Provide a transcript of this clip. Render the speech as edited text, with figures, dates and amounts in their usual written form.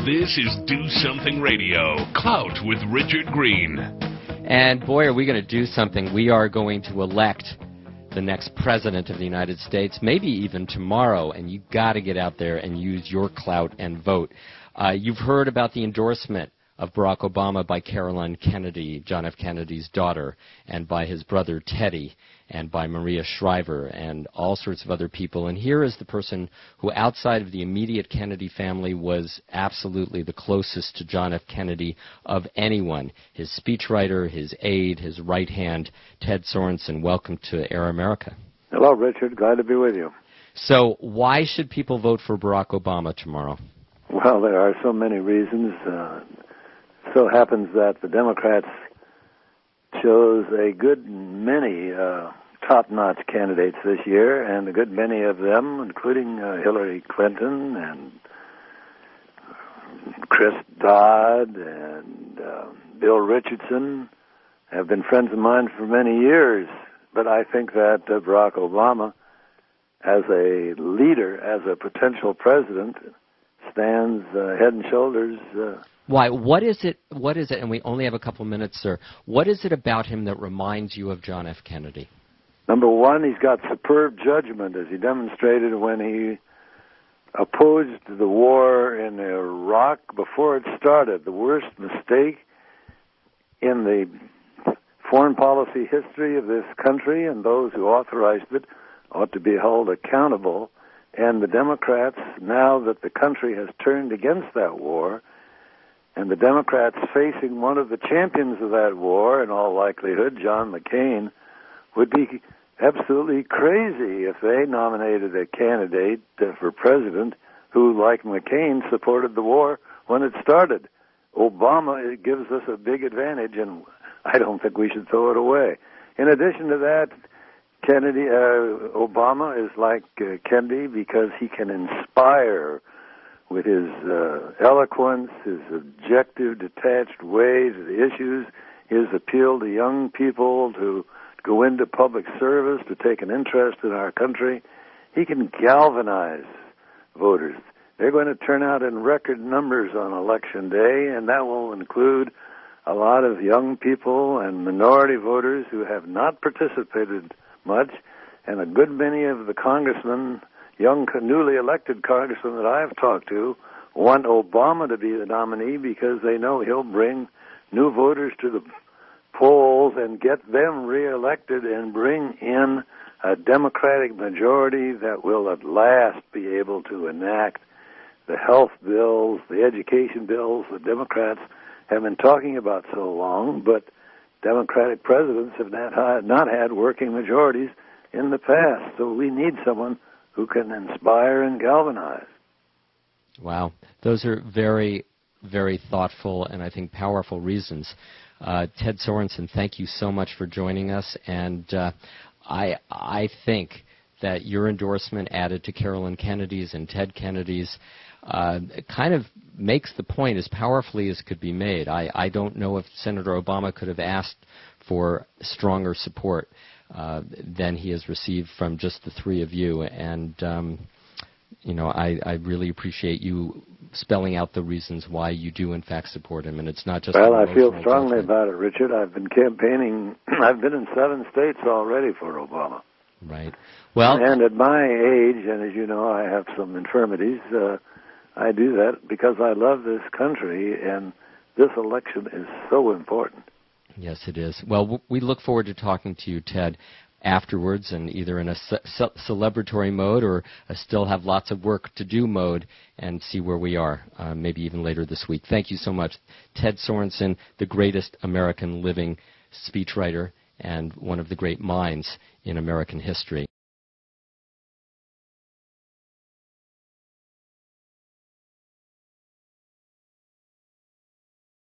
This is Do Something Radio, Clout with Richard Greene. And boy, are we going to do something. We are going to elect the next president of the United States, maybe even tomorrow, and you've got to get out there and use your clout and vote. You've heard about the endorsement of Barack Obama by Caroline Kennedy, John F. Kennedy's daughter, and by his brother Teddy, and by Maria Shriver, and all sorts of other people. And here is the person who, outside of the immediate Kennedy family, was absolutely the closest to John F. Kennedy of anyone. His speechwriter, his aide, his right hand, Ted Sorensen. Welcome to Air America. Hello, Richard. Glad to be with you. So why should people vote for Barack Obama tomorrow? Well, there are so many reasons. So happens that the Democrats chose a good many top-notch candidates this year, and a good many of them, including Hillary Clinton and Chris Dodd and Bill Richardson, have been friends of mine for many years. But I think that Barack Obama, as a leader, as a potential president, stands head and shoulders. Why? What is it, and we only have a couple minutes, sir, what is it about him that reminds you of John F. Kennedy? Number one, he's got superb judgment, as he demonstrated when he opposed the war in Iraq before it started. The worst mistake in the foreign policy history of this country, and those who authorized it ought to be held accountable. And the Democrats, now that the country has turned against that war, and the Democrats facing one of the champions of that war, in all likelihood, John McCain, would be absolutely crazy if they nominated a candidate for president who, like McCain, supported the war when it started. Obama, it gives us a big advantage, and I don't think we should throw it away. In addition to that, Obama is like Kennedy because he can inspire with his eloquence, his objective, detached way to the issues, his appeal to young people to go into public service, to take an interest in our country. He can galvanize voters. They're going to turn out in record numbers on Election Day, and that will include a lot of young people and minority voters who have not participated much, and a good many of the congressmen, young newly elected congressmen that I've talked to, want Obama to be the nominee because they know he'll bring new voters to the polls and get them reelected and bring in a Democratic majority that will at last be able to enact the health bills, the education bills the Democrats have been talking about so long, but Democratic presidents have not had working majorities in the past. So we need someone who can inspire and galvanize. Wow. Those are very, very thoughtful and I think powerful reasons. Ted Sorensen, thank you so much for joining us. And I think that your endorsement added to Caroline Kennedy's and Ted Kennedy's kind of makes the point as powerfully as could be made. I don't know if Senator Obama could have asked for stronger support than he has received from just the three of you. And, I really appreciate you spelling out the reasons why you do, in fact, support him. And it's not just... Well, I feel strongly about it, Richard. I've been campaigning. I've been in 7 states already for Obama. Right. Well... And at my age, and as you know, I have some infirmities, I do that because I love this country, and this election is so important. Yes, it is. Well, we look forward to talking to you, Ted, afterwards, and either in a celebratory mode or a still have lots of work to do mode, and see where we are, maybe even later this week. Thank you so much. Ted Sorensen, the greatest American living speechwriter and one of the great minds in American history.